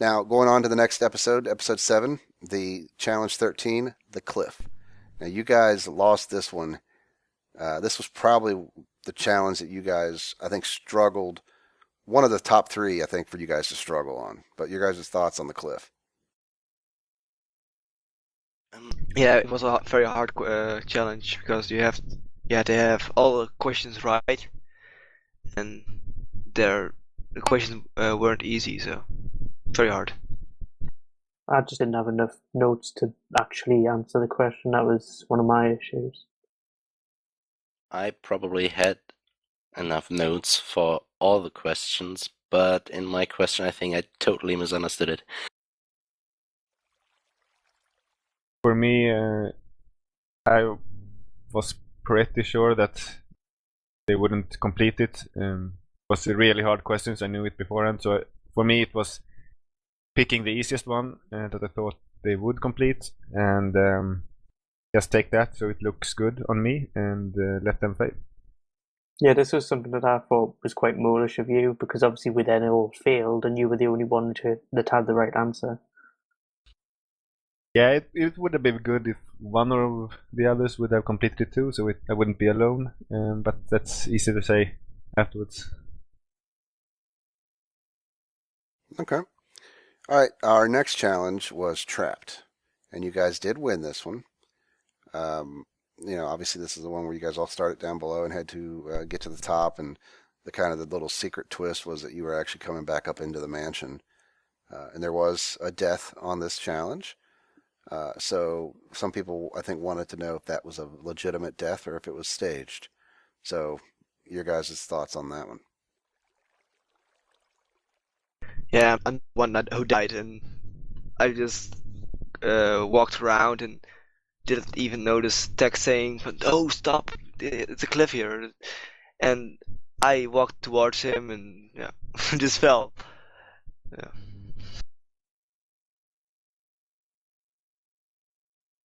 Now, going on to the next episode, episode 7, the challenge 13, the cliff. Now, you guys lost this one. This was probably the challenge that you guys, I think, struggled. One of the top 3, I think, for you guys to struggle on. But your guys' thoughts on the cliff? Um, yeah, it was a very hard challenge because you had to have all the questions right, and the questions weren't easy, so very hard. I just didn't have enough notes to actually answer the question. That was one of my issues. I probably had enough notes for all the questions, but in my question, I think I totally misunderstood it. For me, I was pretty sure that they wouldn't complete it. It was really hard questions. I knew it beforehand, so for me it was picking the easiest one that I thought they would complete, and just take that so it looks good on me, and let them fail. Yeah, this was something that I thought was quite moleish of you, because obviously we then all failed and you were the only one that had the right answer. Yeah, it would have been good if one of the others would have completed it too, so I wouldn't be alone. But that's easy to say afterwards. Okay. All right. Our next challenge was trapped, and you guys did win this one. Obviously this is the one where you guys all started down below and had to get to the top, and the little secret twist was that you were actually coming back up into the mansion, and there was a death on this challenge. So some people, I think, wanted to know if that was a legitimate death or if it was staged. So your guys' thoughts on that one? Yeah, I'm the one who died, and I just walked around and didn't even notice text saying, "Oh, stop! It's a cliff here," and I walked towards him and yeah, just fell. Yeah.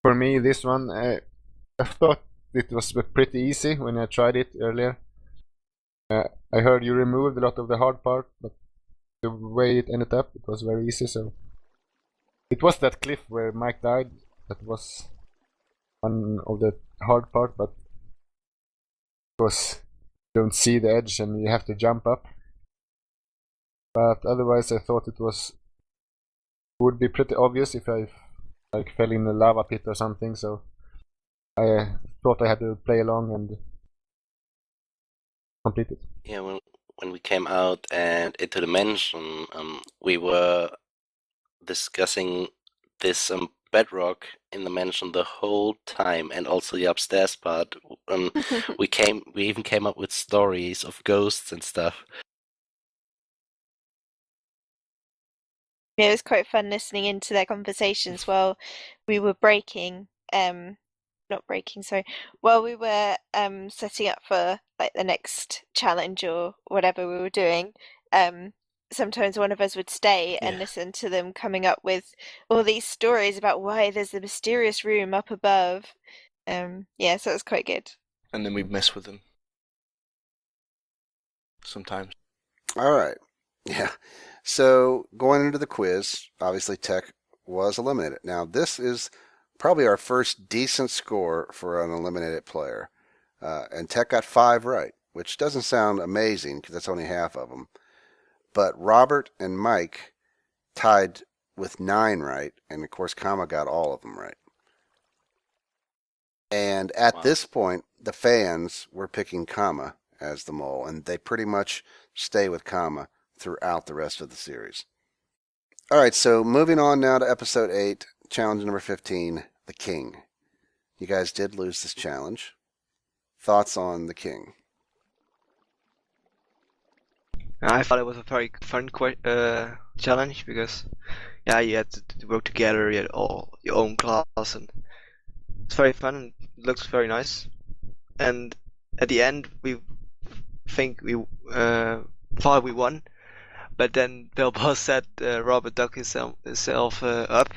For me, this one, I thought it was pretty easy when I tried it earlier. I heard you removed a lot of the hard part, but the way it ended up, it was very easy. So it was that cliff where Mike died that was one of the hard part, but because you don't see the edge and you have to jump up. But otherwise, I thought it would be pretty obvious if I fell in a lava pit or something. So I thought I had to play along and complete it. Yeah, when we came out and into the mansion, we were discussing this bedrock in the mansion the whole time, and also the upstairs part. We even came up with stories of ghosts and stuff. Yeah, it was quite fun listening into their conversations while we were not breaking, sorry, while we were setting up for like the next challenge or whatever we were doing. Sometimes one of us would stay and Yeah. listen to them coming up with all these stories about why there's the mysterious room up above. Yeah, so it was quite good. And then we mess with them sometimes. All right. Yeah. So going into the quiz, obviously Tech was eliminated. Now this is probably our first decent score for an eliminated player, and Tech got 5 right, which doesn't sound amazing because that's only half of them. But Robert and Mike tied with 9 right, and of course Kama got all of them right. And at Wow. this point, the fans were picking Kama as the mole, and they pretty much stay with Kama throughout the rest of the series. All right, so moving on now to episode 8, challenge number 15, the King. You guys did lose this challenge. Thoughts on the King? I thought it was a very fun challenge because yeah, you had to work together, you had all your own class, and it's very fun and looks very nice. And at the end, we think we thought we won, but then Bill Boss said Robert dug himself up,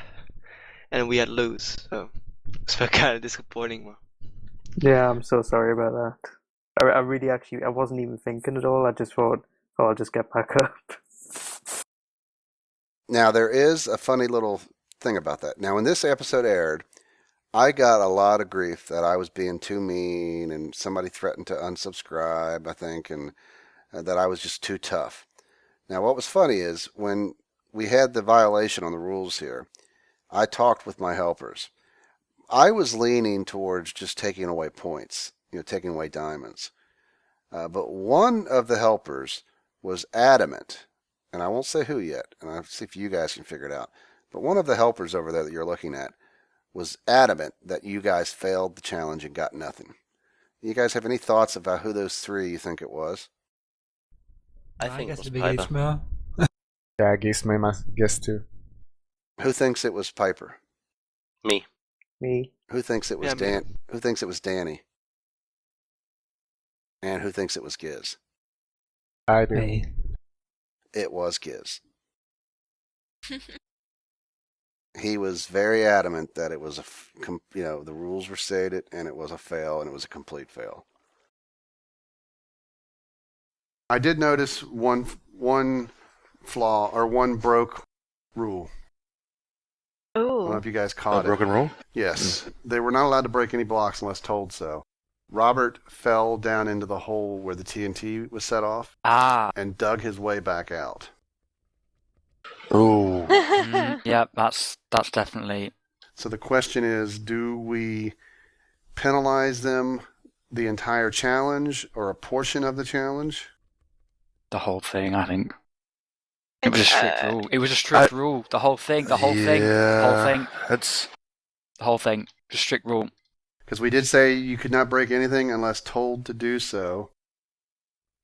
and we had to lose. So it's kind of disappointing. Yeah, I'm so sorry about that. I really actually, I wasn't even thinking at all. I just thought, oh, I'll just get back up. Now, there is a funny little thing about that. Now, when this episode aired, I got a lot of grief that I was being too mean, and somebody threatened to unsubscribe, I think, and that I was just too tough. Now, what was funny is when we had the violation on the rules here, I talked with my helpers. I was leaning towards just taking away points, taking away diamonds. But one of the helpers was adamant, and I won't say who yet, and I'll see if you guys can figure it out. But one of the helpers over there that you're looking at was adamant that you guys failed the challenge and got nothing. You guys have any thoughts about who those three you think it was? I I think it guess was it'd be Piper. Gizmo. Yeah, I guess my guess too. Who thinks it was Piper? Me. Me. Who thinks it was Yeah, Who thinks it was Danny? And who thinks it was Giz? I do. Me. It was Giz. He was very adamant that it was the rules were stated and it was a fail and it was a complete fail. I did notice one flaw or one broke rule. I don't know Oh. if you guys A caught it. broken rule? Yes, they were not allowed to break any blocks unless told so. Robert fell down into the hole where the TNT was set off and dug his way back out. Ooh. Yeah, that's definitely. So the question is, do we penalize them the entire challenge or a portion of the challenge? The whole thing, I think. It was a strict rule. It was a strict rule. The whole thing. Yeah, The whole thing. Just strict rule. Because we did say you could not break anything unless told to do so.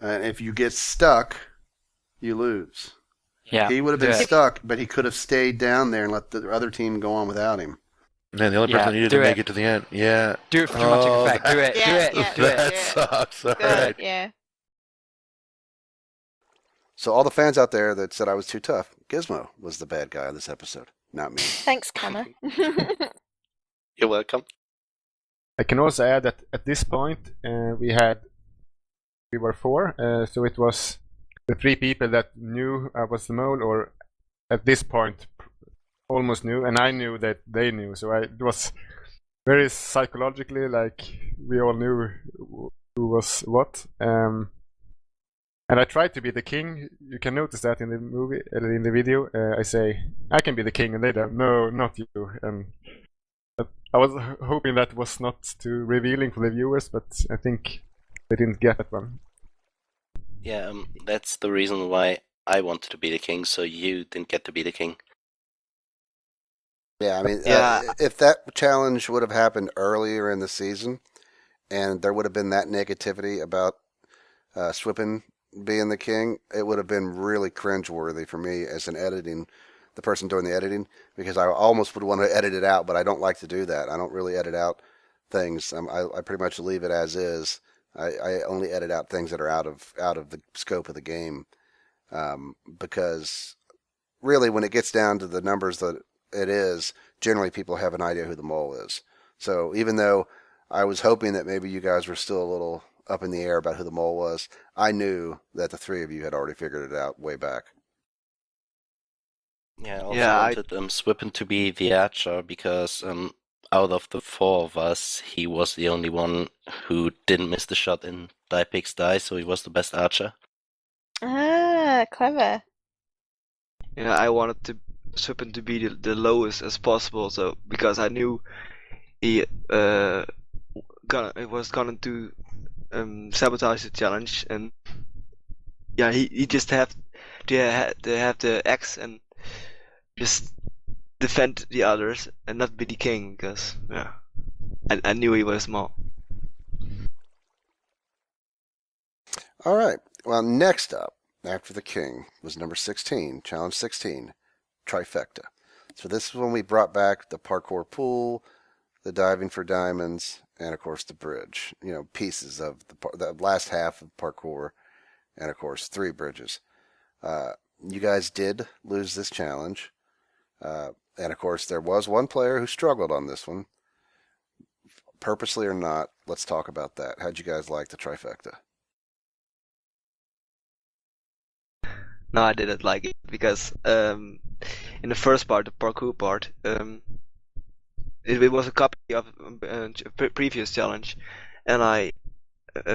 And if you get stuck, you lose. Yeah. He would have been stuck, but he could have stayed down there and let the other team go on without him. Man, the only person that needed to make it to the end. Yeah. Do it for dramatic effect. Do it. Yeah, do it. yeah, do it. That sucks. All Good, right. yeah. So all the fans out there that said I was too tough, Gizmo was the bad guy in this episode, not me. Thanks, Connor. You're welcome. I can also add that at this point we were four, so it was the three people that knew I was the mole, or at this point almost knew, and I knew that they knew. So it was very psychologically like we all knew who was what. And I tried to be the king. You can notice that in the movie, in the video. I say I can be the king, and they don't. No, not you. And I was hoping that was not too revealing for the viewers, but I think they didn't get that one. Yeah, that's the reason why I wanted to be the king, so you didn't get to be the king. Yeah, I mean, Yeah. if that challenge would have happened earlier in the season, and there would have been that negativity about Swippen being the king, it would have been really cringeworthy for me as the person doing the editing, because I almost would want to edit it out, but I don't like to do that. I don't really edit out things. I pretty much leave it as is. I only edit out things that are out of the scope of the game, because really when it gets down to the numbers that it is, generally people have an idea who the mole is. So even though I was hoping that maybe you guys were still a little up in the air about who the mole was, I knew that the three of you had already figured it out way back. Yeah, I also Yeah, wanted Swippen to be the archer because out of the four of us, he was the only one who didn't miss the shot in Die Pigs Die, so he was the best archer. Ah, clever. Yeah, I wanted to Swippen to be the lowest as possible, so because I knew he was gonna do sabotage the challenge, and yeah, he just have to have the axe and just defend the others and not be the king, because yeah, I knew he was small. All right. Well, next up, after the king, was number 16, challenge 16, Trifecta. So this is when we brought back the parkour pool, the diving for diamonds, and of course the bridge. Pieces of the last half of parkour, and of course 3 bridges. You guys did lose this challenge, and of course there was one player who struggled on this one, purposely or not. Let's talk about that. How'd you guys like the Trifecta? No, I didn't like it because in the first part, the parkour part, it was a copy of a previous challenge, and I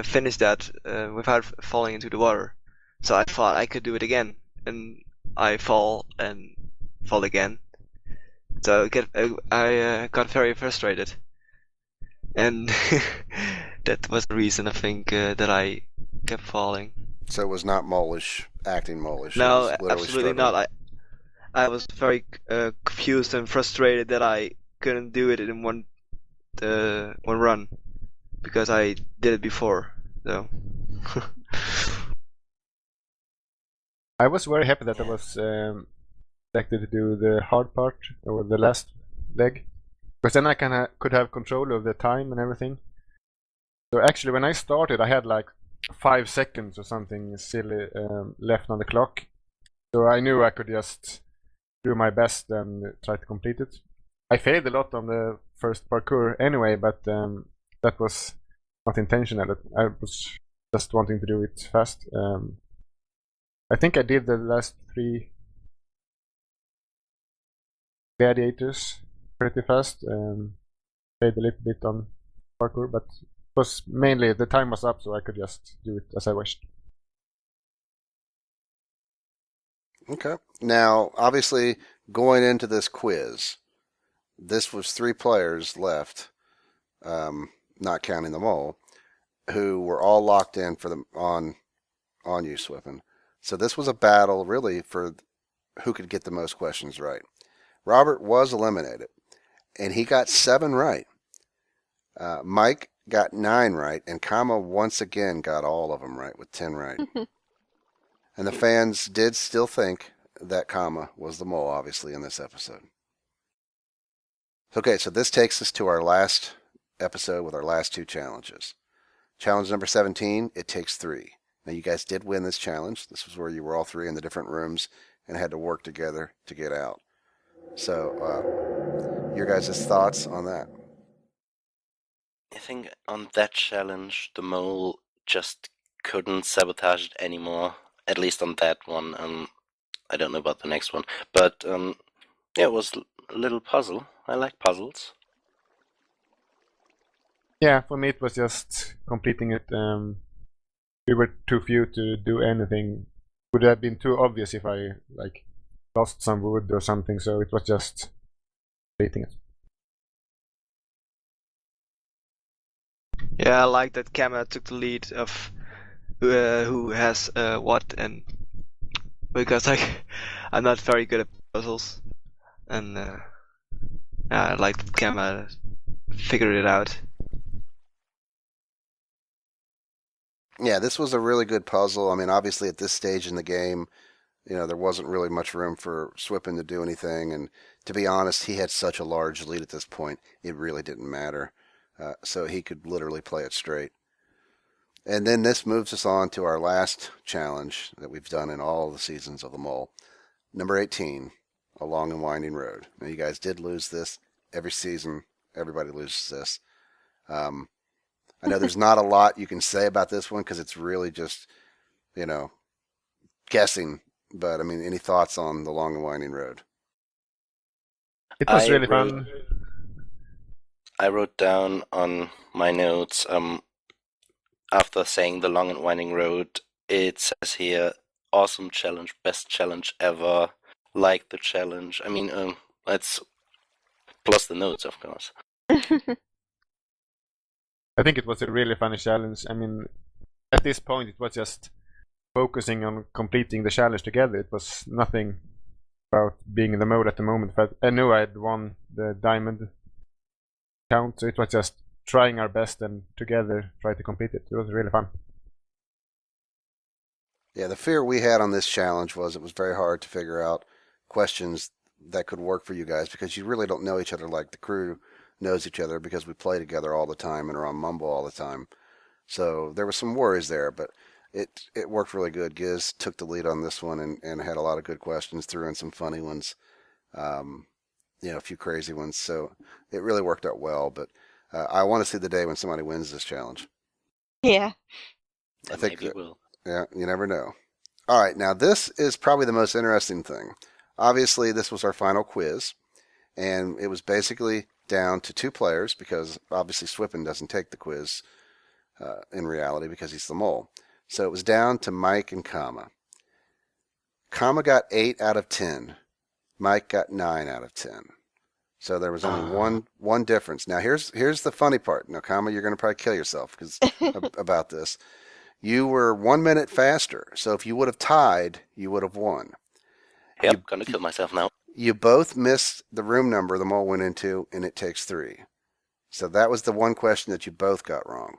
finished that without falling into the water. So I thought I could do it again, and I fall and fall again. So I got very frustrated, and that was the reason I think that I kept falling. So it was not molish, acting molish. It No, was literally absolutely struggling. not. I was very confused and frustrated that I couldn't do it in one run because I did it before. So I was very happy that I was selected to do the hard part or the last leg, because then I could have control of the time and everything. So actually, when I started, I had like 5 seconds or something silly left on the clock. So I knew I could just do my best and try to complete it. I failed a lot on the first parkour anyway, but that was not intentional. I was just wanting to do it fast. I think I did the last 3 gladiators pretty fast. Played a little bit on parkour, but it was mainly the time was up, so I could just do it as I wished. Okay. Now, obviously, going into this quiz, this was 3 players left, not counting the mole, who were all locked in for the on you, Swippen. So this was a battle really for who could get the most questions right. Robert was eliminated, and he got 7 right. Mike got 9 right, and Kama once again got all of them right with 10 right. And the fans did still think that Kama was the mole, obviously, in this episode. Okay, so this takes us to our last episode with our last 2 challenges. Challenge number 17, it takes 3. Now, you guys did win this challenge. This was where you were all 3 in the different rooms and had to work together to get out. So, your guys' thoughts on that? I think on that challenge, the mole just couldn't sabotage it anymore. At least on that one. I don't know about the next one, but yeah, it was a little puzzle. I like puzzles. Yeah, for me it was just completing it. We were too few to do anything. Would have been too obvious if I like lost some wood or something. So it was just completing it. yeah, I like that Kama took the lead of who has what, and because I'm not very good at puzzles, and yeah, I like that Kama figured it out. Yeah, this was a really good puzzle. I mean, obviously, at this stage in the game, there wasn't really much room for Swippen to do anything. And to be honest, he had such a large lead at this point, it really didn't matter. So he could literally play it straight. And then this moves us on to our last challenge that we've done in all the seasons of the Mole. Number 18, A Long and Winding Road. Now, you guys did lose this every season. Everybody loses this. I know there's not a lot you can say about this one because it's really just, guessing. But, I mean, any thoughts on The Long and Winding Road? It was really fun. I wrote down on my notes, after saying The Long and Winding Road, it says here, awesome challenge, best challenge ever, like the challenge. I mean, let's plus the notes, of course. I think it was a really funny challenge. I mean, at this point, it was just focusing on completing the challenge together. It was nothing about being in the mode at the moment. But I knew I had won the diamond count, so it was just trying our best and together try to complete it. It was really fun. Yeah, the fear we had on this challenge was it was very hard to figure out questions that could work for you guys because you really don't know each other like the crew knows each other because we play together all the time and are on Mumble all the time. So there were some worries there, but it worked really good. Giz took the lead on this one and had a lot of good questions, threw in some funny ones, a few crazy ones. So it really worked out well. But I want to see the day when somebody wins this challenge. Yeah. I think maybe will. Yeah, you never know. All right, now this is probably the most interesting thing. Obviously, this was our final quiz, and it was basically down to two players because obviously Swippen doesn't take the quiz in reality because he's the mole. So it was down to Mike and Kama. Kama got 8 out of 10. Mike got 9 out of 10. So there was only one difference. Now here's the funny part. Now, Kama, you're going to probably kill yourself about this. You were 1 minute faster. So if you would have tied, you would have won. Yep, gonna kill myself now. You both missed the room number the mole went into, and it takes 3. So that was the one question that you both got wrong.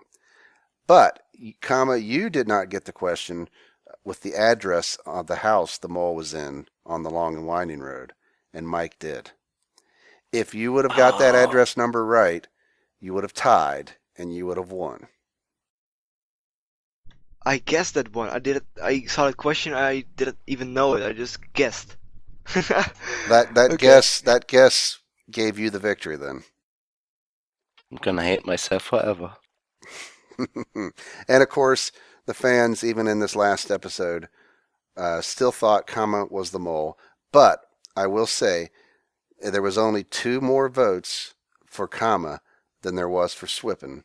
But, Kama, you did not get the question with the address of the house the mole was in on the long and winding road, and Mike did. If you would have got that address number right, you would have tied, and you would have won. I guessed that one. I saw the question. I didn't even know it. I just guessed. That Okay. guess gave you the victory then. I'm gonna hate myself forever. And of course, the fans, even in this last episode, still thought Kama was the mole. But I will say there was only 2 more votes for Kama than there was for Swippen.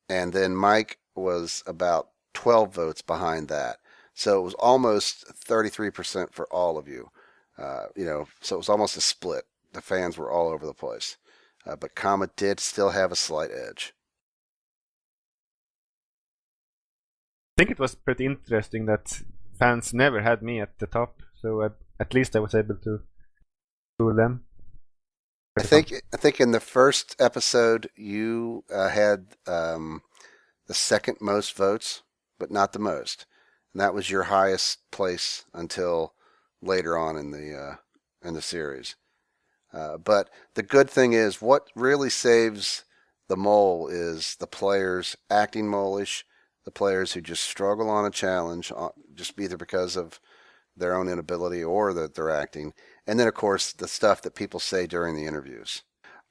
And then Mike was about 12 votes behind that. So it was almost 33% for all of you. So it was almost a split. The fans were all over the place. But Kama did still have a slight edge. I think it was pretty interesting that fans never had me at the top, so at least I was able to fool them. I think in the first episode you had the second most votes, but not the most, and that was your highest place until later on in the series. But the good thing is, what really saves the mole is the players acting molish, the players who just struggle on a challenge, just either because of their own inability or that they're acting, and then of course the stuff that people say during the interviews.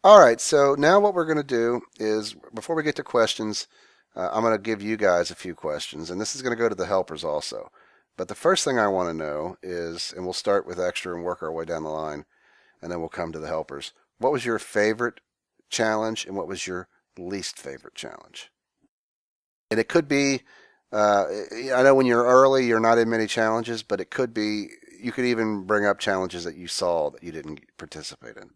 All right, so now what we're going to do is, before we get to questions, I'm going to give you guys a few questions, and this is going to go to the helpers also. But the first thing I want to know is, and we'll start with extra and work our way down the line, and then we'll come to the helpers. What was your favorite challenge, and what was your least favorite challenge? And it could be, I know when you're early, you're not in many challenges, but it could be, you could even bring up challenges that you saw that you didn't participate in.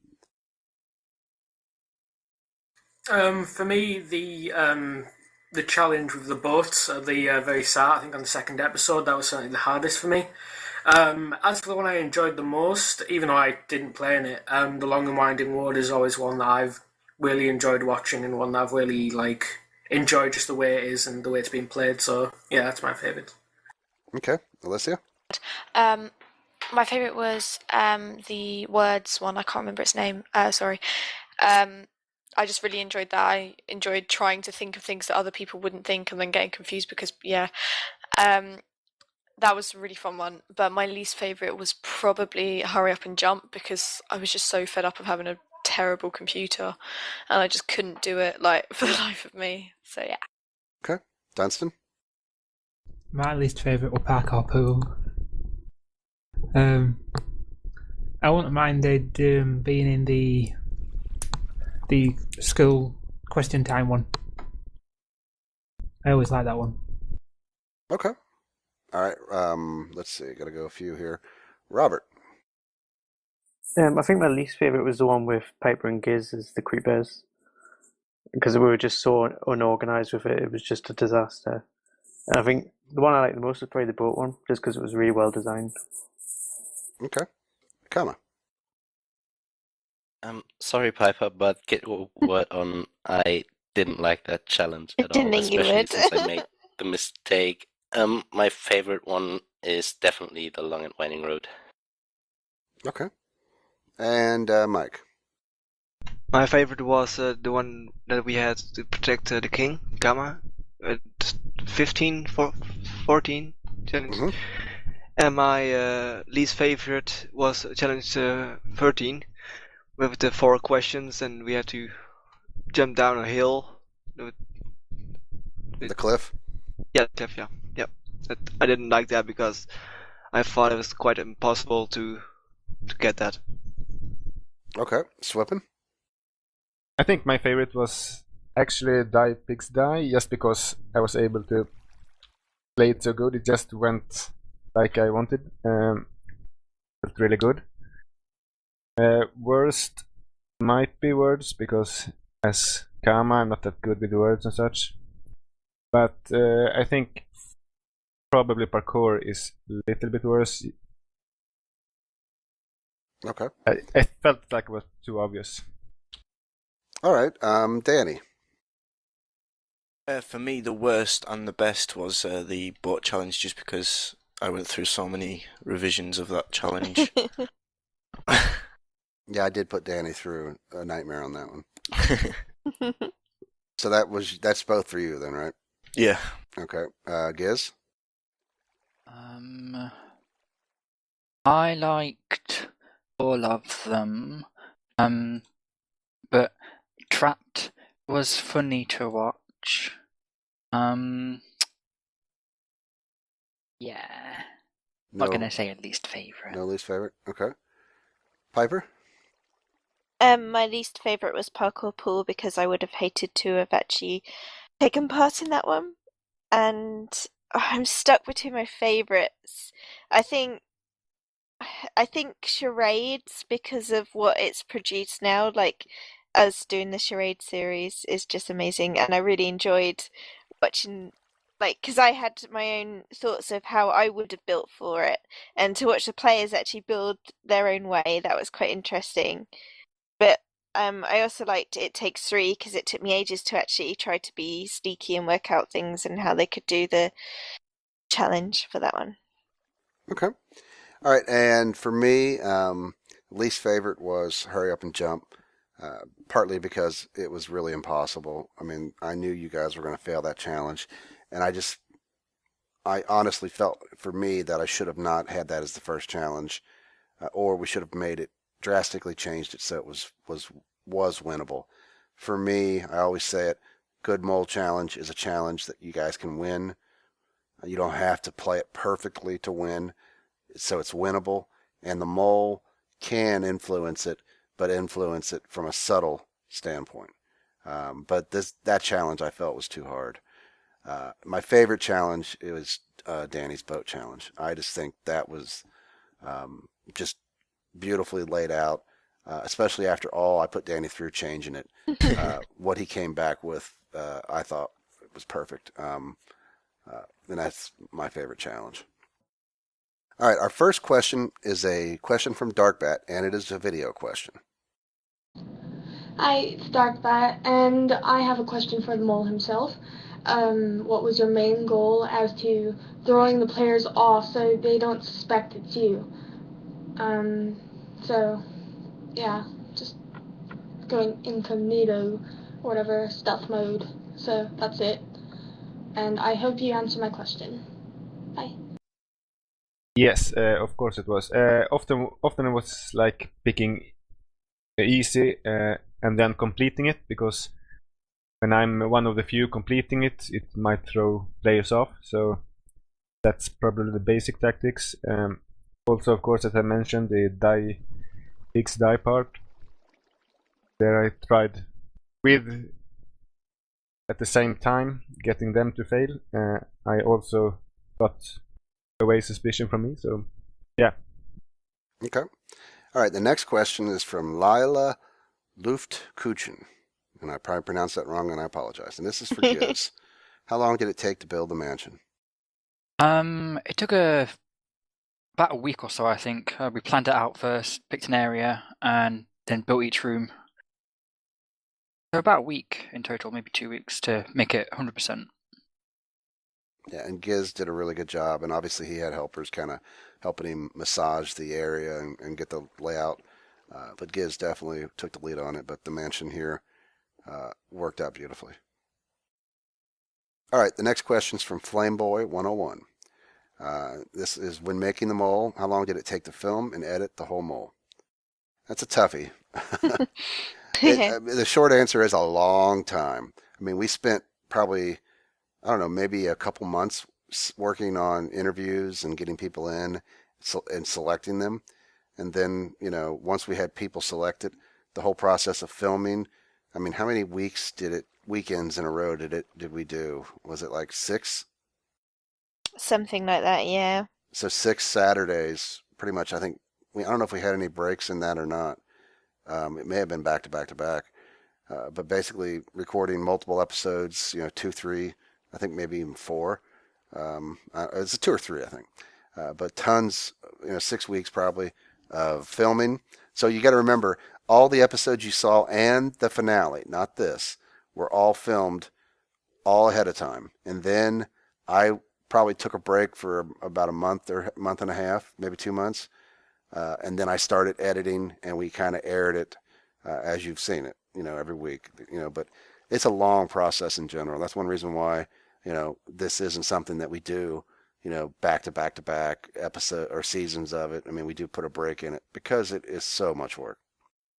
For me, the challenge with the boats at the very start, I think on the second episode, that was certainly the hardest for me. As for the one I enjoyed the most, even though I didn't play in it, the Long and Winding Road is always one that I've really enjoyed watching and one that I've really enjoyed just the way it is and the way it's been played. So yeah, that's my favourite. Okay, Alicia? My favourite was the words one. I can't remember its name. Sorry. I just really enjoyed that. I enjoyed trying to think of things that other people wouldn't think and then getting confused because, yeah. That was a really fun one. But my least favourite was probably Hurry Up and Jump because I was just so fed up of having a terrible computer and I just couldn't do it for the life of me. So, yeah. Okay, Dunstan? My least favourite were Parkour Pool. I wouldn't mind it being in the school question time one. I always like that one. Okay. All right. Let's see. Got to go a few here. Robert? I think my least favourite was the one with Piper and Giz as the Creep Bears. Because we were just so unorganised with it, it was just a disaster. And I think the one I liked the most was probably the boat one, just because it was really well designed. Okay. Kama? Sorry, Piper, but get your word on. I didn't like that challenge I at didn't all, think you especially would. since I made the mistake. My favorite one is definitely the Long and Winding Road. Okay. And Mike? My favorite was the one that we had to protect the king, Gamma, at 15, 14 challenge. Mm-hmm. And my least favorite was challenge 13, with the 4 questions, and we had to jump down a hill. The cliff? Yeah, cliff, yeah. Yep. I didn't like that because I thought it was quite impossible to get that. Okay, Swippin? I think my favorite was actually Die Pigs Die, just because I was able to play it so good. It just went like I wanted. Felt really good. Worst might be words, because as Kama, I'm not that good with words and such. But I think probably parkour is a little bit worse. Okay. I felt like it was too obvious. All right, Danny. For me, the worst and the best was the boat challenge, just because I went through so many revisions of that challenge. Yeah, I did put Danny through a nightmare on that one. So that's both for you then, right? Yeah. Okay. Giz? I liked all of them, but Trapped was funny to watch. Yeah. No, Not gonna say a least favorite. No least favorite? Okay. Piper? My least favorite was Parkour Pool because I would have hated to have actually taken part in that one. And I'm stuck between my favorites. I think I think charades, because of what it's produced now, like us doing the charade series, is just amazing, and I really enjoyed watching, like, because I had my own thoughts of how I would have built for it, and to watch the players actually build their own way, that was quite interesting. But I also liked It Takes Three because it took me ages to actually try to be sneaky and work out things and how they could do the challenge for that one. Okay. All right, and for me, least favorite was Hurry Up and Jump, partly because it was really impossible. I mean, I knew you guys were going to fail that challenge, and I honestly felt for me that I should have not had that as the first challenge, or we should have made it drastically changed it so it was winnable. For me, I always say it, good mole challenge is a challenge that you guys can win. You don't have to play it perfectly to win, so it's winnable, and the mole can influence it, but influence it from a subtle standpoint. But that challenge I felt was too hard. My favorite challenge was Danny's boat challenge. I just think that was just beautifully laid out, especially after all I put Danny through changing it. What he came back with, I thought was perfect. And that's my favorite challenge. All right, our first question is a question from Darkbat, and it is a video question. Hi, it's Darkbat, and I have a question for the mole himself. What was your main goal as to throwing the players off so they don't suspect it's you? So, yeah, just going incognito, whatever, stealth mode. So that's it. And I hope you answer my question. Bye. Yes, of course it was. Often it was like picking easy and then completing it, because when I'm one of the few completing it, it might throw players off. So that's probably the basic tactics. Also, of course, as I mentioned, the pigs die part. There I tried with, at the same time, getting them to fail. I also got away suspicion from me. So yeah. Okay. All right, the next question is from Lila Luftkuchen. And I probably pronounced that wrong, and I apologize. And this is for Giz. How long did it take to build the mansion? It took about a week or so, I think. We planned it out first, picked an area, and then built each room. So about a week in total, maybe 2 weeks to make it 100%. Yeah, and Giz did a really good job, and obviously he had helpers kind of helping him massage the area and get the layout. But Giz definitely took the lead on it, but the mansion here worked out beautifully. All right, the next question is from Flameboy 101. This is when making the mole, how long did it take to film and edit the whole mole? That's a toughie. The short answer is a long time. I mean, we spent probably, I don't know, maybe a couple months working on interviews and getting people in and selecting them. And then, once we had people selected, the whole process of filming. I mean, how many weekends in a row did we do? Was it like 6? Something like that, yeah. So 6 Saturdays, pretty much. I think I don't know if we had any breaks in that or not. It may have been back to back to back. But basically recording multiple episodes, 2, 3, I think maybe even 4. It's a 2 or 3, I think. But tons, 6 weeks probably of filming. So you got to remember, all the episodes you saw and the finale, not this, were all filmed all ahead of time. And then I probably took a break for about a month or month and a half, maybe 2 months. And then I started editing, and we kind of aired it as you've seen it, every week. But it's a long process in general. That's one reason why, this isn't something that we do, back to back to back episode or seasons of it. I mean, we do put a break in it because it is so much work.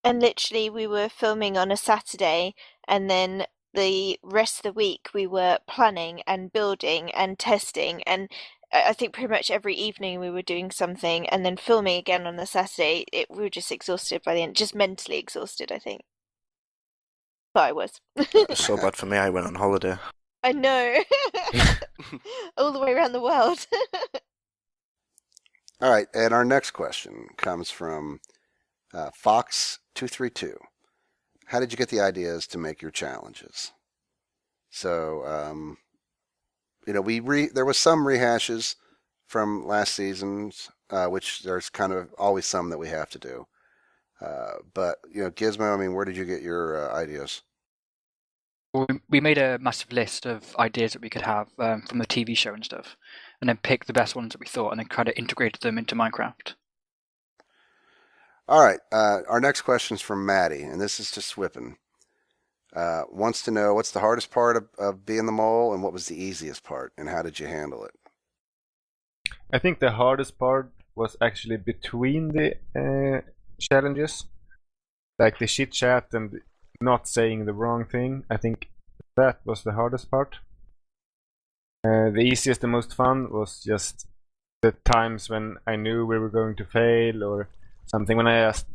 And literally, we were filming on a Saturday, and then the rest of the week we were planning and building and testing. And I think pretty much every evening we were doing something and then filming again on the Saturday. We were just exhausted by the end, just mentally exhausted, I think. But I was. It was so bad for me, I went on holiday. I know. All the way around the world. All right, and our next question comes from Fox232. How did you get the ideas to make your challenges? So, there was some rehashes from last season's, which there's kind of always some that we have to do. But Gizmo, I mean, where did you get your ideas? We made a massive list of ideas that we could have from the TV show and stuff, and then picked the best ones that we thought, and then kind of integrated them into Minecraft. All right, our next question is from Maddie, and this is to Swippen. Wants to know what's the hardest part of being the mole, and what was the easiest part, and how did you handle it? I think the hardest part was actually between the challenges, like the chit chat and not saying the wrong thing. I think that was the hardest part. The easiest and most fun was just the times when I knew we were going to fail or something, when I just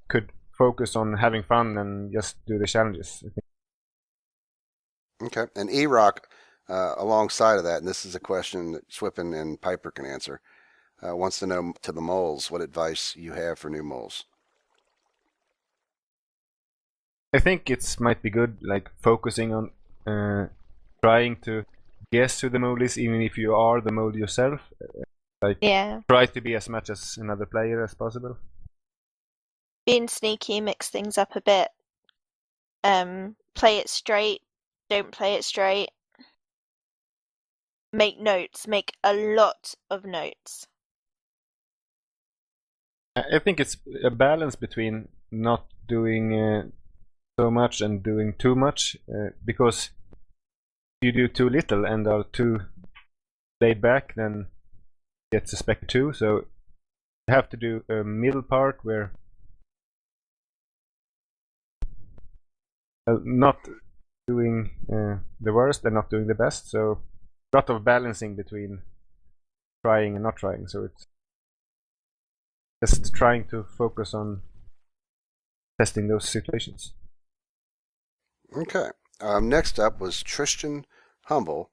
could focus on having fun and just do the challenges, I think. Okay, and E-Rock, alongside of that, and this is a question that Swippen and Piper can answer, wants to know, to the moles, what advice you have for new moles. I think it might be good, like focusing on trying to guess who the mole is, even if you are the mole yourself. Try to be as much as another player as possible. Being sneaky, mix things up a bit. Play it straight, don't play it straight. Make notes, make a lot of notes. I think it's a balance between not doing so much and doing too much, because if you do too little and are too laid back, then you get suspected too. So you have to do a middle part where not doing the worst and not doing the best. So a lot of balancing between trying and not trying. So it's just trying to focus on testing those situations. Okay. Next up was Tristan Humble.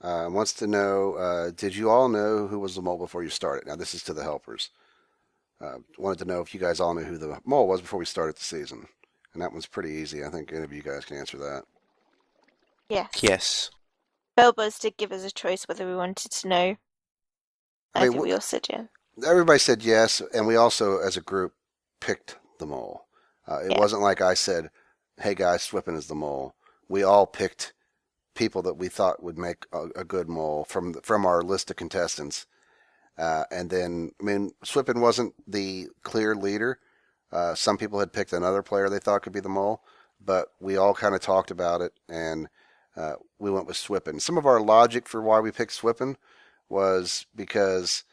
Wants to know, did you all know who was the mole before you started? Now, this is to the helpers. Wanted to know if you guys all knew who the mole was before we started the season. And that one's pretty easy. I think any of you guys can answer that. Yes. Yes. Belbos did give us a choice whether we wanted to know. I think we all said yeah. Everybody said yes, and we also, as a group, picked the mole. It wasn't like I said, hey guys, Swippen is the mole. We all picked people that we thought would make a good mole from our list of contestants. And then, I mean, Swippen wasn't the clear leader. Some people had picked another player they thought could be the mole, but we all kind of talked about it, and we went with Swippen. Some of our logic for why we picked Swippen was because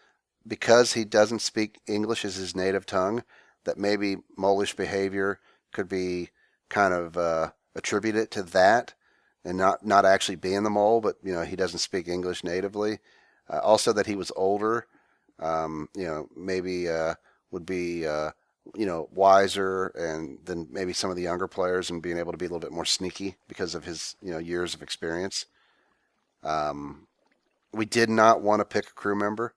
he doesn't speak English as his native tongue, that maybe molish behavior could be kind of attributed to that. and not actually being the mole, but he doesn't speak English natively. Also that he was older, maybe would be wiser and than maybe some of the younger players, and being able to be a little bit more sneaky because of his years of experience. We did not want to pick a crew member.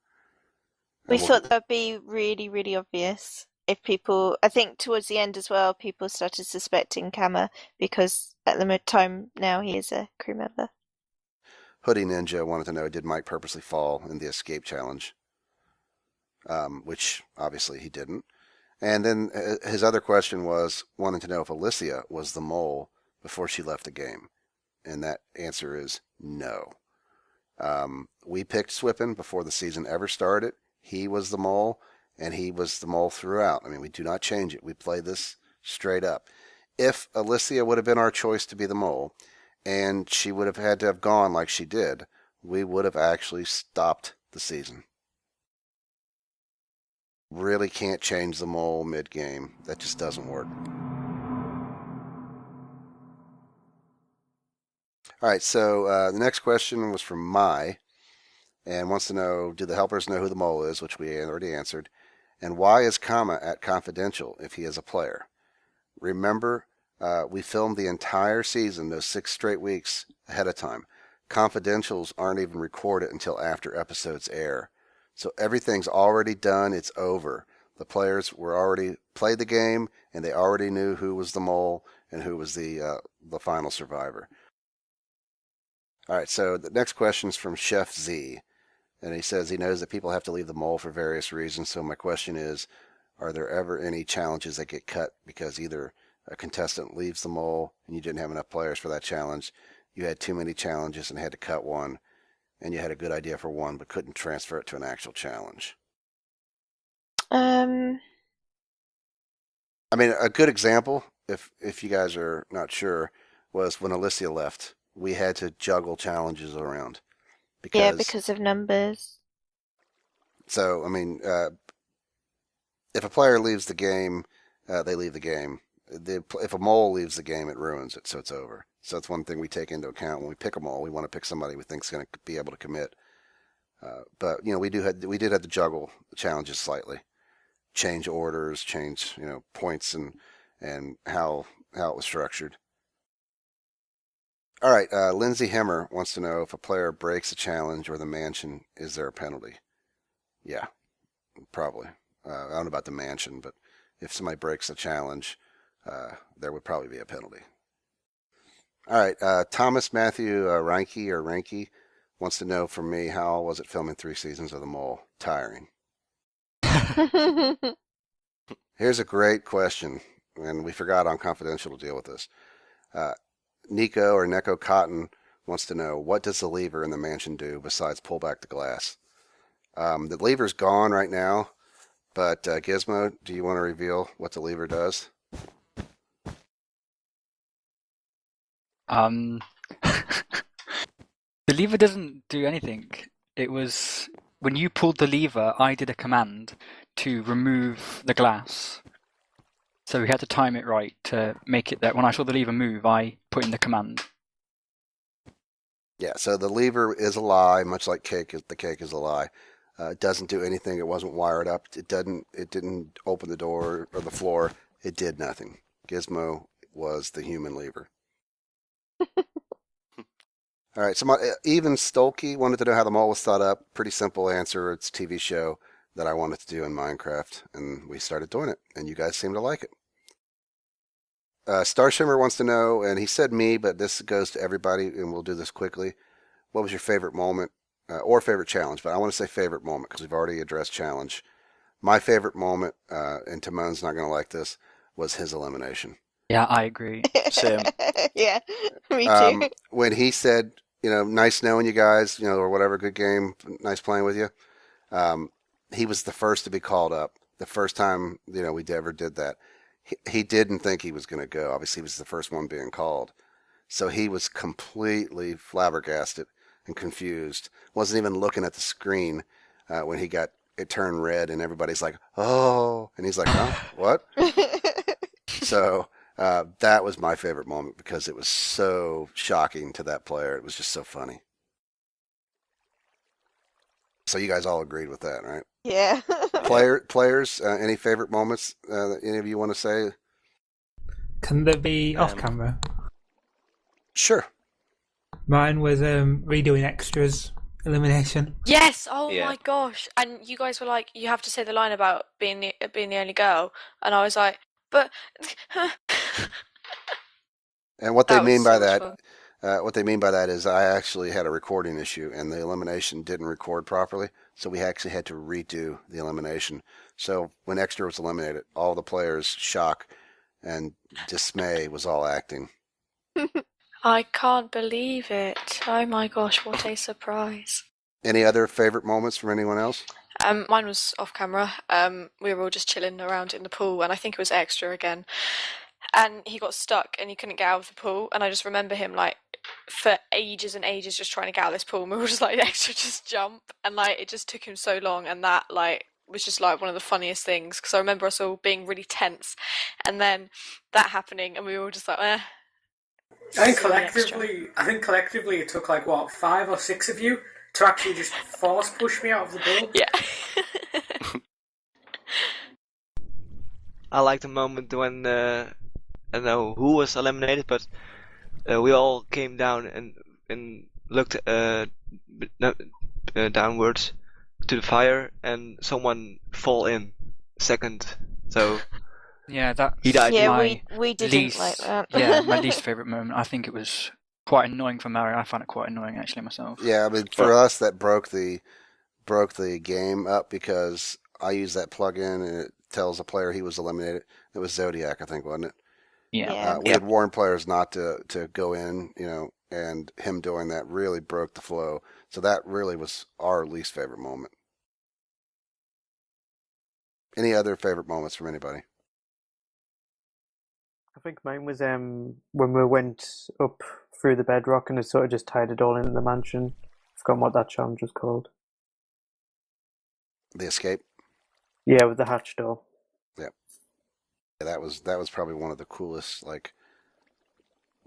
We thought that would be really, really obvious. If people, I think towards the end as well, people started suspecting Kama because at the time now he is a crew member. Hoodie Ninja wanted to know, did Mike purposely fall in the escape challenge? Which obviously he didn't. And then his other question was wanting to know if Alicia was the mole before she left the game. And that answer is no. We picked Swippen before the season ever started. He was the mole, and he was the mole throughout. I mean, we do not change it. We play this straight up. If Alicia would have been our choice to be the mole, and she would have had to have gone like she did, we would have actually stopped the season. Really can't change the mole mid-game. That just doesn't work. All right, so the next question was from Mai, and wants to know, do the helpers know who the mole is, which we already answered, and why is Kama at confidential if he is a player? Remember, we filmed the entire season, those 6 straight weeks, ahead of time. Confidentials aren't even recorded until after episodes air. So everything's already done. It's over. The players were already played the game, and they already knew who was the mole and who was the final survivor. All right, so the next question is from Chef Z, and he says he knows that people have to leave the mole for various reasons. So my question is, are there ever any challenges that get cut because either a contestant leaves the mole and you didn't have enough players for that challenge, you had too many challenges and had to cut one, and you had a good idea for one but couldn't transfer it to an actual challenge? I mean, a good example, if you guys are not sure, was when Alicia left. We had to juggle challenges around. Because of numbers. So, I mean, if a player leaves the game, they leave the game. If a mole leaves the game, it ruins it, so it's over. So that's one thing we take into account when we pick a mole. We want to pick somebody we think is going to be able to commit. But we did have to juggle the challenges slightly, change orders, change points and how it was structured. All right, Lindsay Hemmer wants to know if a player breaks a challenge or the mansion, is there a penalty? Yeah, probably. I don't know about the mansion, but if somebody breaks the challenge, there would probably be a penalty. All right, Thomas Matthew Ranke wants to know from me, how was it filming 3 seasons of The Mole? Tiring. Here's a great question, and we forgot on Confidential to deal with this. Nico or Neko Cotton wants to know, what does the lever in the mansion do besides pull back the glass? The lever's gone right now, but Gizmo, do you want to reveal what the lever does? The lever doesn't do anything. It was when you pulled the lever, I did a command to remove the glass. So we had to time it right to make it that when I saw the lever move, I put in the command. Yeah, so the lever is a lie, much like the cake is a lie. It doesn't do anything. It wasn't wired up. It didn't open the door or the floor. It did nothing. Gizmo was the human lever. All right, so even Stolke wanted to know how the mole was thought up. Pretty simple answer. It's a TV show that I wanted to do in Minecraft, and we started doing it, and you guys seem to like it. Star Shimmer wants to know, and he said me, but this goes to everybody, and we'll do this quickly. What was your favorite moment or favorite challenge? But I want to say favorite moment because we've already addressed challenge. My favorite moment, and Timon's not going to like this, was his elimination. Yeah, I agree. Same. Yeah, me too. When he said, nice knowing you guys, or whatever, good game, nice playing with you. He was the first to be called up. The first time, we ever did that. He didn't think he was going to go. Obviously, he was the first one being called. So he was completely flabbergasted and confused. Wasn't even looking at the screen when it turned red and everybody's like, oh. And he's like, huh? What? So That was my favorite moment because it was so shocking to that player. It was just so funny. So you guys all agreed with that, right? Yeah. Players, any favorite moments that any of you want to say? Can they be off Um, camera? Sure. Mine was redoing extras elimination. Yes. Oh yeah. my gosh. And you guys were like, you have to say the line about being the only girl, and I was like, but And what they that was mean so by much that, fun. is I actually had a recording issue, and the elimination didn't record properly, so we actually had to redo the elimination. So when Extra was eliminated, all the players' shock and dismay was all acting. I can't believe it. Oh my gosh, what a surprise. Any other favorite moments from anyone else? Mine was off camera. We were all just chilling around in the pool, and I think it was Extra again. And he got stuck, and he couldn't get out of the pool. And I just remember him like for ages and ages just trying to get out of this pool. And we were just like, Extra, just jump. And like it just took him so long, and that like was just like one of the funniest things because I remember us all being really tense, and then that happening, and we were all just like, eh. I think Silly Extra. collectively it took like what 5 or 6 of you to actually just force push me out of the pool. Yeah. I like the moment when I don't know who was eliminated, but we all came down and looked downwards to the fire, and someone fall in second. So Yeah, that's he died. Yeah, my we didn't least. like that. Yeah, my least favorite moment. I think it was quite annoying for Mario. I found it quite annoying actually myself. Yeah, I mean, for us, that broke the game up because I used that plug-in and it tells the player he was eliminated. It was Zodiac, I think, wasn't it? Yeah. Yeah. We had warned players not to go in, and him doing that really broke the flow. So that really was our least favorite moment. Any other favorite moments from anybody? I think mine was when we went up through the bedrock and it sort of just tied it all into the mansion. I've forgotten what that challenge was called. The escape? Yeah, with the hatch door. Yeah. That was probably one of the coolest like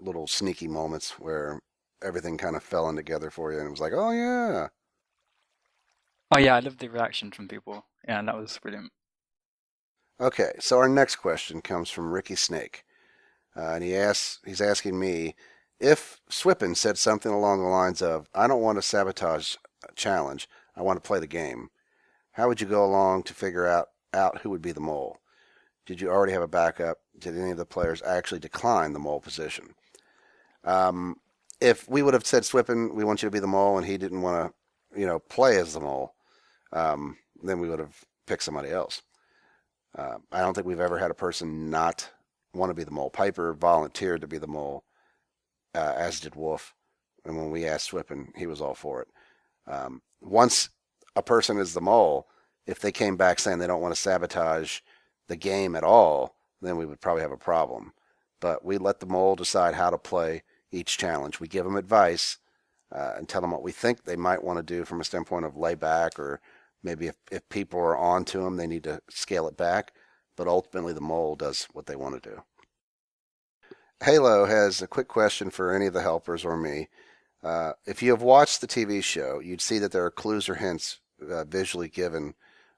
little sneaky moments where everything kind of fell in together for you and it was like, "Oh yeah." Oh yeah, I loved the reaction from people. Yeah, that was brilliant. Okay, so our next question comes from Ricky Snake. And he's asking me if Swippen said something along the lines of, "I don't want to sabotage a challenge. I want to play the game." How would you go along to figure out who would be the mole? Did you already have a backup? Did any of the players actually decline the mole position? If we would have said, Swippen, we want you to be the mole, and he didn't want to, play as the mole, then we would have picked somebody else. I don't think we've ever had a person not want to be the mole. Piper volunteered to be the mole, as did Wolf. And when we asked Swippen, he was all for it. Once a person is the mole, if they came back saying they don't want to sabotage the game at all, then we would probably have a problem. But we let the mole decide how to play each challenge. We give them advice and tell them what we think they might want to do from a standpoint of lay back, or maybe if people are on to them, they need to scale it back. But ultimately, the mole does what they want to do. Halo has a quick question for any of the helpers or me. If you have watched the TV show, you'd see that there are clues or hints visually given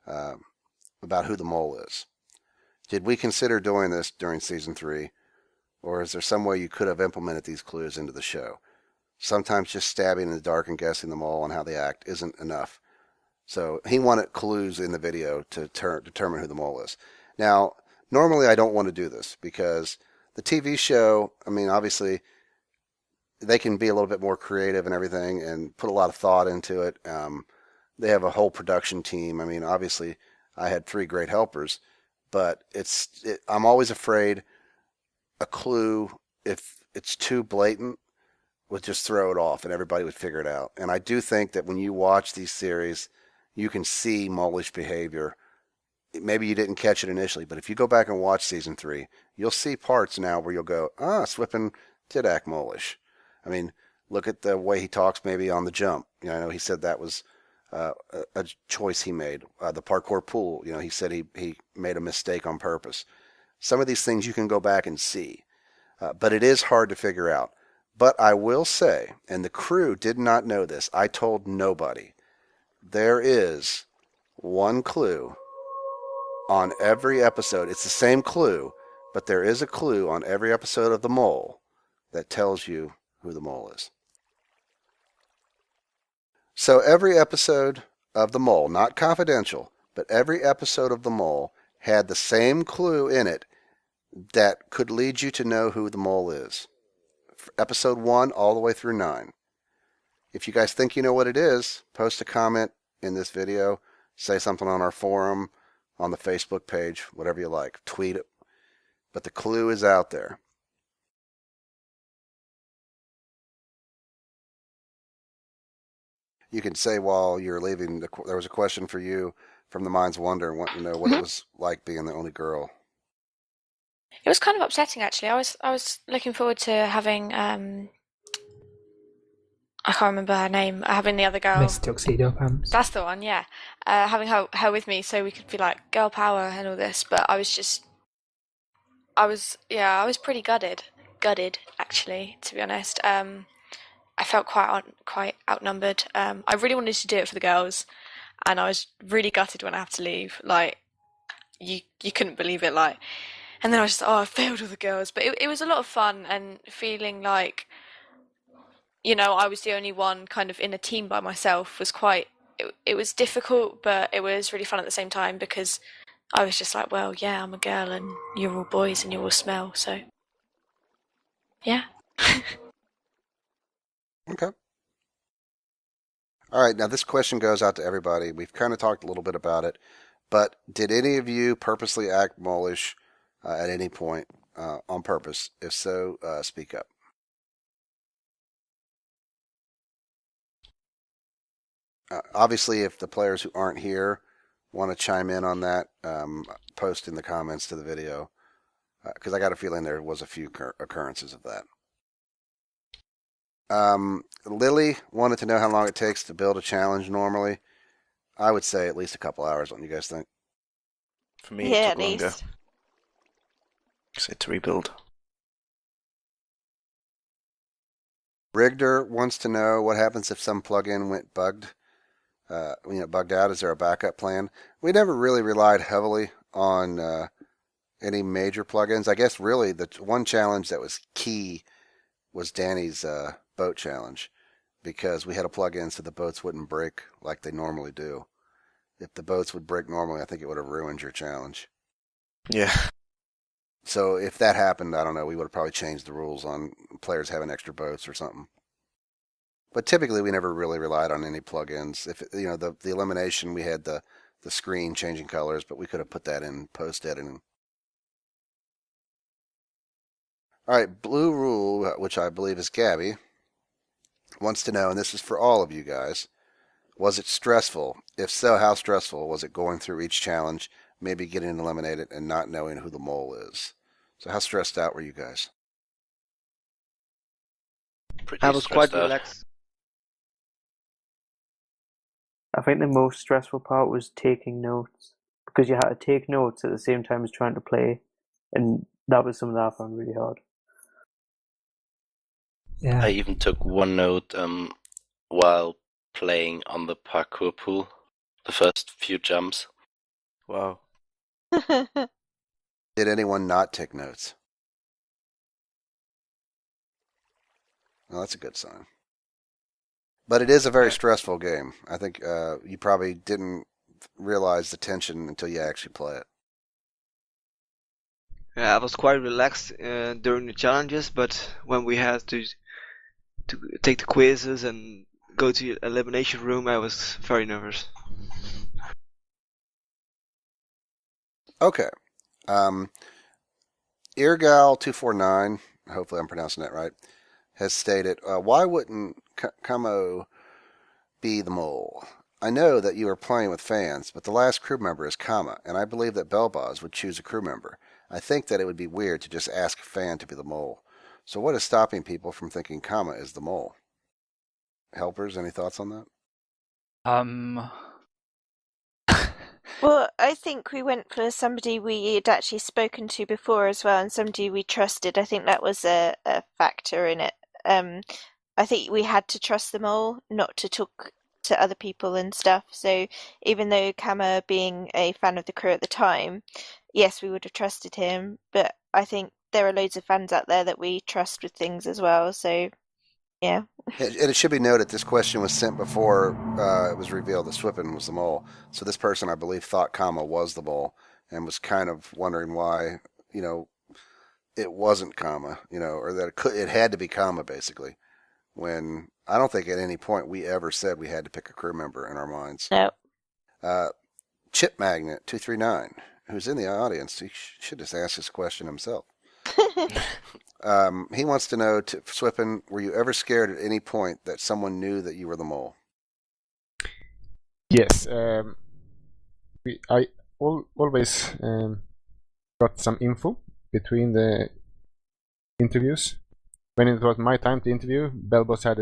about who the mole is. Did we consider doing this during season 3, or is there some way you could have implemented these clues into the show? Sometimes just stabbing in the dark and guessing the mole and how they act isn't enough. So he wanted clues in the video to determine who the mole is. Now, normally I don't want to do this because the TV show, I mean, obviously they can be a little bit more creative and everything and put a lot of thought into it. They have a whole production team. I mean, obviously I had 3 great helpers, but I'm always afraid a clue, if it's too blatant, would just throw it off and everybody would figure it out. And I do think that when you watch these series, you can see molish behavior. Maybe you didn't catch it initially, but if you go back and watch season 3, you'll see parts now where you'll go, Swippen did act molish. I mean, look at the way he talks maybe on the jump. I know he said that was a choice he made. The parkour pool, he said he made a mistake on purpose. Some of these things you can go back and see, but it is hard to figure out. But I will say, and the crew did not know this, I told nobody, there is one clue on every episode. It's the same clue, but there is a clue on every episode of The Mole that tells you who the mole is. So every episode of The Mole, not confidential, but every episode of The Mole had the same clue in it that could lead you to know who the mole is. Episode 1 all the way through 9. If you guys think you know what it is, post a comment in this video, say something on our forum, on the Facebook page, whatever you like. Tweet it. But the clue is out there. You can say while you're leaving, there was a question for you from the Mind's Wonder and wanting to know what it was like being the only girl. It was kind of upsetting, actually. I was looking forward to having I can't remember her name. Having the other girl. Miss Tuxedo Pants. That's the one, yeah. Having her with me so we could be like girl power and all this. But I was pretty gutted actually, to be honest. I felt quite outnumbered. I really wanted to do it for the girls, and I was really gutted when I had to leave. Like you couldn't believe it. Like, and then I was just I failed all the girls. But it was a lot of fun and feeling like, I was the only one kind of in a team by myself was it was difficult, but it was really fun at the same time because I was just like, well, yeah, I'm a girl and you're all boys and you all smell, so yeah. Okay. All right, now this question goes out to everybody. We've kind of talked a little bit about it, but did any of you purposely act molish at any point on purpose? If so, speak up. Obviously, if the players who aren't here want to chime in on that, post in the comments to the video, because I got a feeling there was a few occurrences of that. Lily wanted to know how long it takes to build a challenge normally. I would say at least a couple hours. What do you guys think? For me, Yeah, it at took longer. least. So to rebuild. Rigder wants to know what happens if some plugin went bugged. Bugged out. Is there a backup plan? We never really relied heavily on any major plugins. I guess really the one challenge that was key was Danny's boat challenge, because we had a plug-in so the boats wouldn't break like they normally do. If the boats would break normally, I think it would have ruined your challenge. Yeah. So if that happened, I don't know, we would have probably changed the rules on players having extra boats or something. But typically, we never really relied on any plugins. If the elimination, we had the screen changing colors, but we could have put that in post editing. All right, Blue Rule, which I believe is Gabby, wants to know, and this is for all of you guys, was it stressful? If so, how stressful was it going through each challenge, maybe getting eliminated and not knowing who the mole is? So how stressed out were you guys? I was quite relaxed. I think the most stressful part was taking notes, because you had to take notes at the same time as trying to play, and that was something that I found really hard. Yeah. I even took one note while playing on the parkour pool, the first few jumps. Wow. Did anyone not take notes? Well, that's a good sign. But it is a very stressful game. I think you probably didn't realize the tension until you actually play it. Yeah, I was quite relaxed during the challenges, but when we had to take the quizzes and go to the elimination room, I was very nervous. Okay. Eargal249, hopefully I'm pronouncing that right, has stated, why wouldn't Camo be the mole? I know that you are playing with fans, but the last crew member is Kama, and I believe that Belboz would choose a crew member. I think that it would be weird to just ask a fan to be the mole. So what is stopping people from thinking Kama is the mole? Helpers, any thoughts on that? Well, I think we went for somebody we had actually spoken to before as well, and somebody we trusted. I think that was a factor in it. Um, I think we had to trust them all, not to talk to other people and stuff. So even though Kama being a fan of the crew at the time, yes, we would have trusted him, but I think there are loads of fans out there that we trust with things as well. So yeah. And it should be noted this question was sent before it was revealed that Swippen was the mole. So this person, I believe, thought Kama was the mole and was kind of wondering why, it wasn't Kama, or that it had to be Kama, basically. When I don't think at any point we ever said we had to pick a crew member in our minds. No. Chip Magnet 239, who's in the audience, he should just ask this question himself. He wants to know, Swippen, were you ever scared at any point that someone knew that you were the mole? Yes. I always got some info between the interviews. When it was my time to interview, Belboss had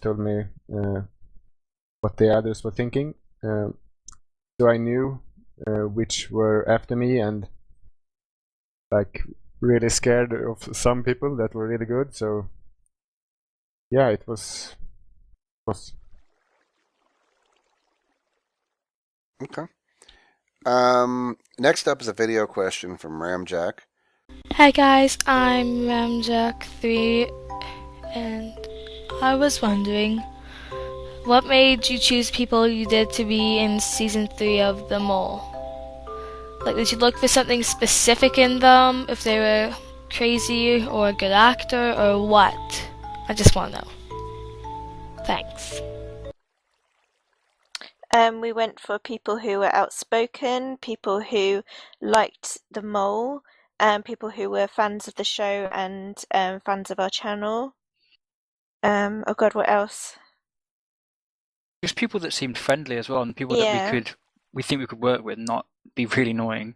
told me what the others were thinking. So I knew which were after me and really scared of some people that were really good. So yeah, it was. Okay. Next up is a video question from Ramjack. Hi guys, I'm Ramjack3 and I was wondering what made you choose people you did to be in season 3 of The Mole? Did you look for something specific in them, if they were crazy or a good actor or what? I just want to know. Thanks. We went for people who were outspoken, people who liked the mole, and people who were fans of the show and fans of our channel. Oh God, what else? Just people that seemed friendly as well, and people that we think we could work with, not be really annoying.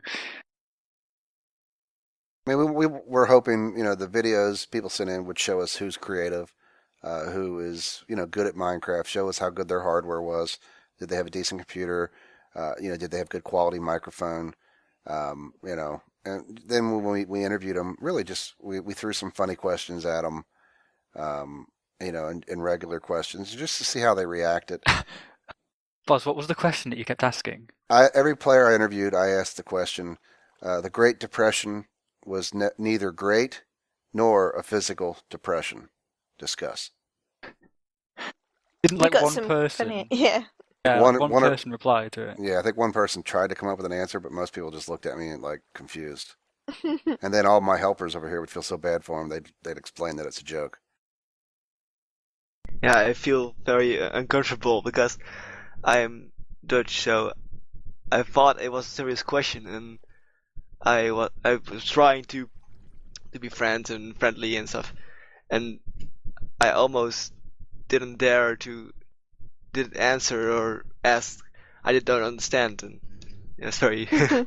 I mean, we were hoping, the videos people sent in would show us who's creative, who is, good at Minecraft, show us how good their hardware was. Did they have a decent computer? Did they have good quality microphone? And then when we interviewed them, really just we threw some funny questions at them, and regular questions just to see how they reacted. Boz, what was the question that you kept asking? Every player I interviewed, I asked the question. The Great Depression was neither great nor a physical depression. Discuss. Didn't one person? Funny, yeah. Yeah, one person replied to it. Yeah, I think one person tried to come up with an answer, but most people just looked at me confused. And then all my helpers over here would feel so bad for them, they'd explain that it's a joke. Yeah, I feel very uncomfortable because I'm Dutch, so I thought it was a serious question, and I was trying to be friends and friendly and stuff, and I almost didn't answer or ask. I don't understand, and it's very yeah.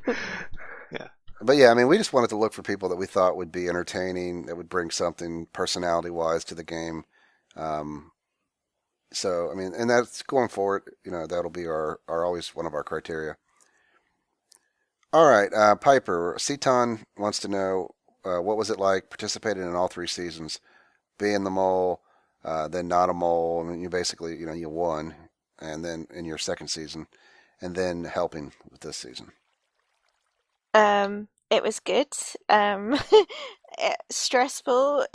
But yeah, I mean, we just wanted to look for people that we thought would be entertaining, that would bring something personality-wise to the game. So I mean, and that's going forward. That'll be our always one of our criteria. All right, Piper Seaton wants to know what was it like participating in all 3 seasons, being the mole, then not a mole. I mean, you basically, you won, and then in your second season, and then helping with this season. It was good. Stressful.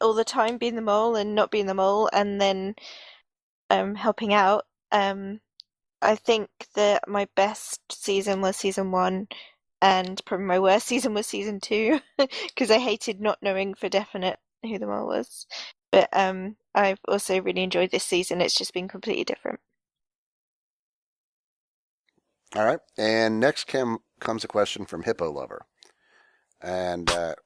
All the time being the mole and not being the mole, and then helping out. I think that my best season was season 1, and probably my worst season was season 2 because I hated not knowing for definite who the mole was. But I've also really enjoyed this season. It's just been completely different. All right, and next comes a question from Hippo Lover, and at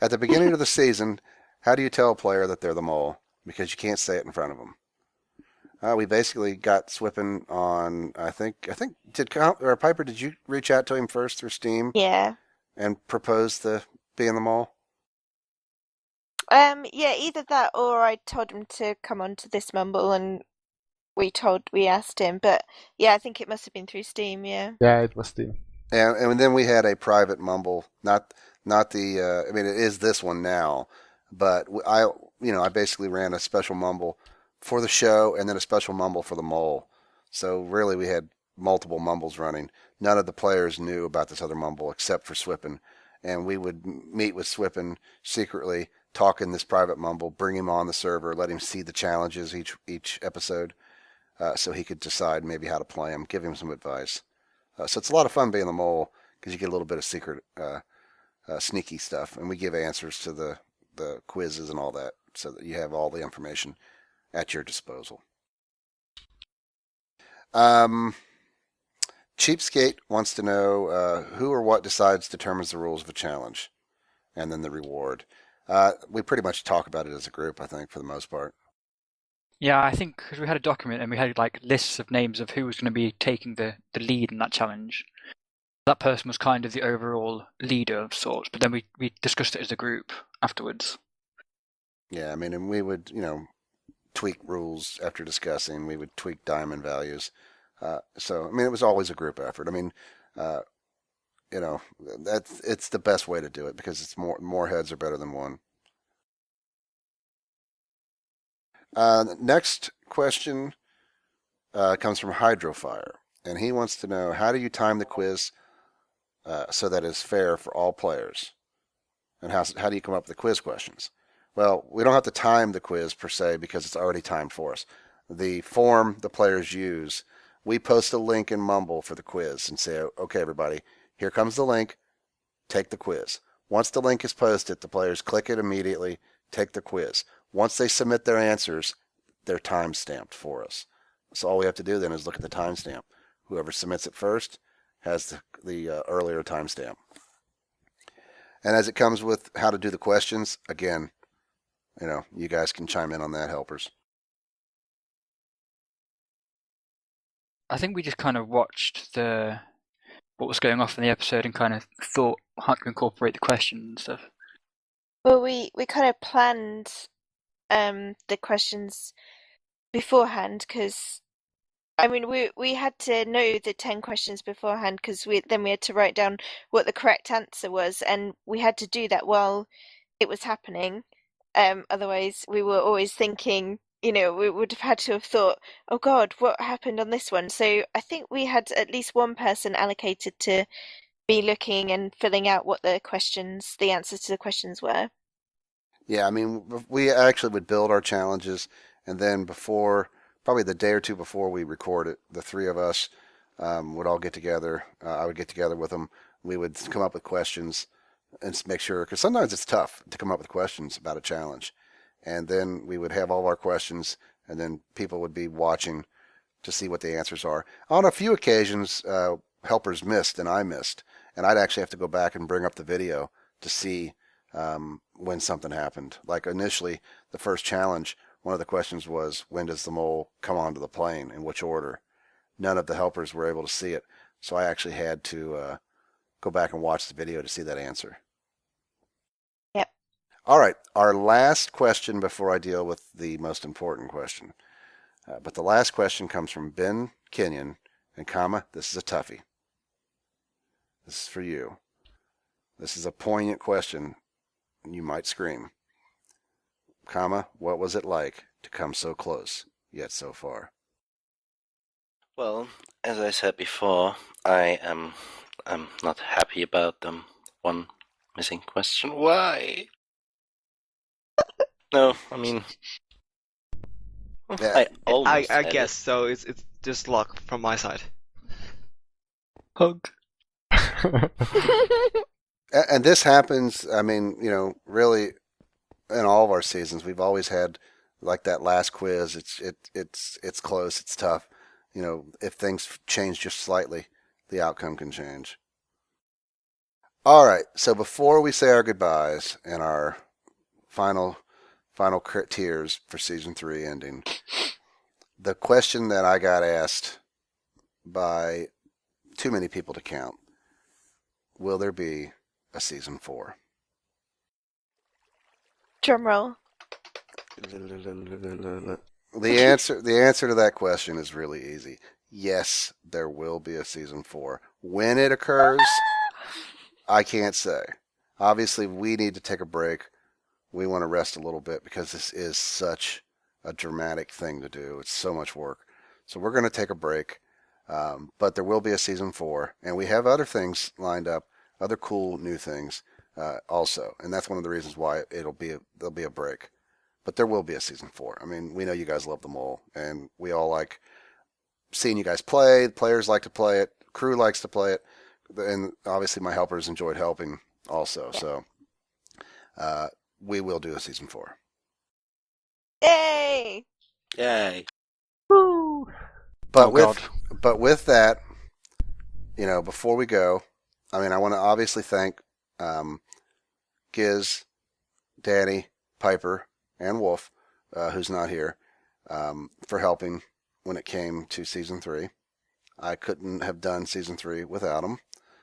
the beginning of the season, how do you tell a player that they're the mole? Because you can't say it in front of them. We basically got Swippen on. I think Piper? Did you reach out to him first through Steam? Yeah. And propose the being the mole? Yeah, either that or I told him to come on to this mumble and we asked him. But yeah, I think it must have been through Steam. Yeah. Yeah, it was Steam. And then we had a private mumble, not the. I mean, it is this one now, but I basically ran a special mumble for the show and then a special mumble for the mole. So really, we had multiple mumbles running. None of the players knew about this other mumble except for Swippen, and we would meet with Swippen secretly, talk in this private mumble, bring him on the server, let him see the challenges each episode, so he could decide maybe how to play them, give him some advice. So it's a lot of fun being the mole because you get a little bit of secret, sneaky stuff, and we give answers to the quizzes and all that, so that you have all the information at your disposal. Cheapskate wants to know who or what determines the rules of a challenge, and then the reward. We pretty much talk about it as a group, I think, for the most part. Yeah, I think because we had a document and we had like lists of names of who was going to be taking the lead in that challenge. That person was kind of the overall leader of sorts, but then we discussed it as a group afterwards. Yeah, I mean, and we would, tweak rules after discussing. We would tweak diamond values. So, I mean, it was always a group effort. I mean, it's the best way to do it because it's more heads are better than one. Next question comes from Hydrofire, and he wants to know, how do you time the quiz so that it's fair for all players? And how do you come up with the quiz questions? Well, we don't have to time the quiz per se because it's already timed for us. The form the players use, we post a link in Mumble for the quiz and say, okay, everybody, here comes the link, take the quiz. Once the link is posted, the players click it immediately, take the quiz. Once they submit their answers, they're time stamped for us. So all we have to do then is look at the timestamp. Whoever submits it first has the earlier timestamp. And as it comes with how to do the questions, again, you guys can chime in on that, helpers. I think we just kind of watched what was going off in the episode and kind of thought how to incorporate the questions and stuff. Well, we kind of planned the questions beforehand because I mean we had to know the 10 questions beforehand because we had to write down what the correct answer was, and we had to do that while it was happening. Otherwise, we were always thinking, we would have had to have thought, oh God, what happened on this one? So I think we had at least one person allocated to be looking and filling out what the answers to the questions were. Yeah, I mean, we actually would build our challenges, and then probably the day or two before we record it, the three of us would all get together. I would get together with them. We would come up with questions and make sure, because sometimes it's tough to come up with questions about a challenge. And then we would have all of our questions, and then people would be watching to see what the answers are. On a few occasions, helpers missed and I missed, and I'd actually have to go back and bring up the video to see when something happened. Like initially, the first challenge, one of the questions was, when does the mole come onto the plane, in which order? None of the helpers were able to see it, so I actually had to go back and watch the video to see that answer. Yep. All right, our last question before I deal with the most important question. But the last question comes from Ben Kenyon, and this is a toughie. This is for you. This is a poignant question. You might scream. What was it like to come so close, yet so far? Well, as I said before, I'm not happy about them. One missing question. Why? No, I mean, Yeah, I almost I had guess it. so. It's just luck from my side. Hug. And this happens, I mean, really in all of our seasons. We've always had like that last quiz. It's close, it's tough. If things change just slightly, the outcome can change. All right, so before we say our goodbyes and our final tiers for season 3 ending, the question that I got asked by too many people to count: will there be a season 4? Drum roll. The answer to that question is really easy. Yes, there will be a season 4. When it occurs, I can't say. Obviously, we need to take a break. We want to rest a little bit because this is such a dramatic thing to do. It's so much work. So we're going to take a break. But there will be a season 4, and we have other things lined up, other cool new things also, and that's one of the reasons why there'll be a break. But there will be a season 4. I mean, we know you guys love the mole, and we all like seeing you guys play. The players like to play it. Crew likes to play it, and obviously my helpers enjoyed helping also. Yeah. So we will do a season 4. Yay! Yay. Woo! But with that, before we go, I mean, I want to obviously thank Giz, Danny, Piper, and Wolf, who's not here, for helping when it came to season 3. I couldn't have done season 3 without them,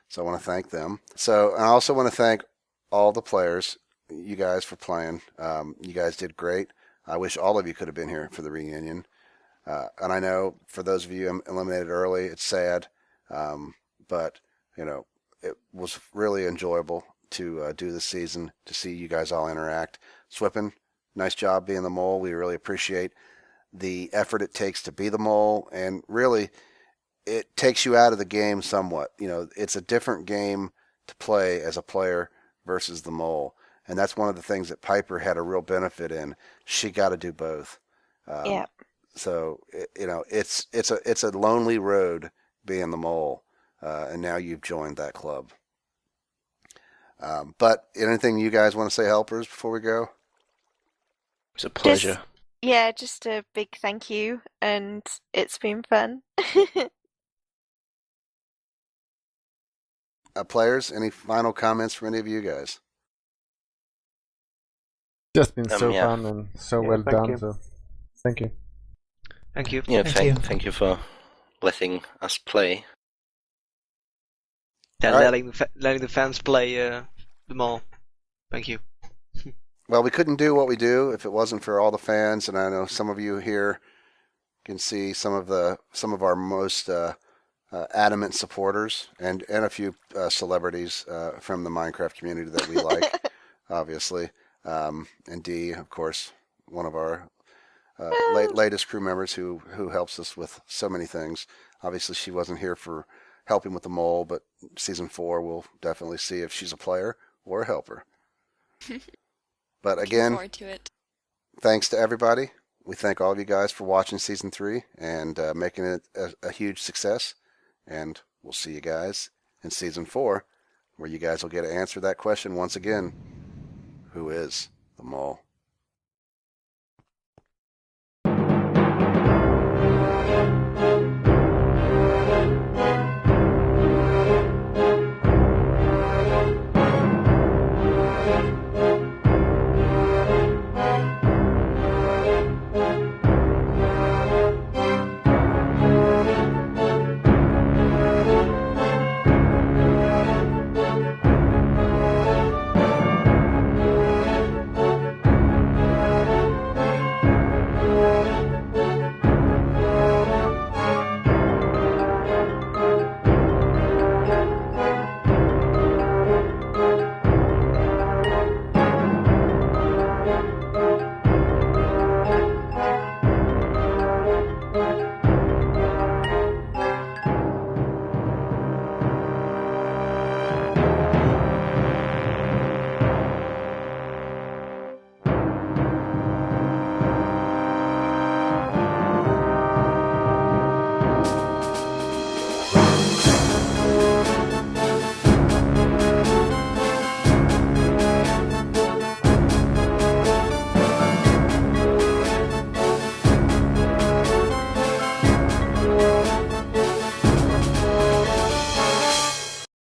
so I want to thank them. So, and I also want to thank all the players, you guys, for playing. You guys did great. I wish all of you could have been here for the reunion. And I know for those of you eliminated early, it's sad, but it was really enjoyable to do this season, to see you guys all interact. Swippin, nice job being the mole. We really appreciate the effort it takes to be the mole, and really, it takes you out of the game somewhat. It's a different game to play as a player versus the mole, and that's one of the things that Piper had a real benefit in. She got to do both. Yeah. So it's a lonely road being the mole, and now you've joined that club. But anything you guys want to say, helpers, before we go? It's a pleasure. Just a big thank you, and it's been fun. Players, any final comments from any of you guys? Just been so yeah. fun and so well thank done. you. So thank you. Thank you. Yeah, Thank you. thank you for letting us play. Yeah, All right. letting the fans play the mole. Thank you. Well, we couldn't do what we do if it wasn't for all the fans, and I know some of you here can see some of our most adamant supporters and a few celebrities from the Minecraft community that we like, obviously. And Dee, of course, one of our latest crew members who helps us with so many things. Obviously, she wasn't here for helping with the mole, but season 4 we'll definitely see if she's a player or a helper. But again, Looking forward to it. thanks to everybody. We thank all of you guys for watching season 3 and making it a huge success. And we'll see you guys in season 4, where you guys will get to answer that question once again: who is the mole?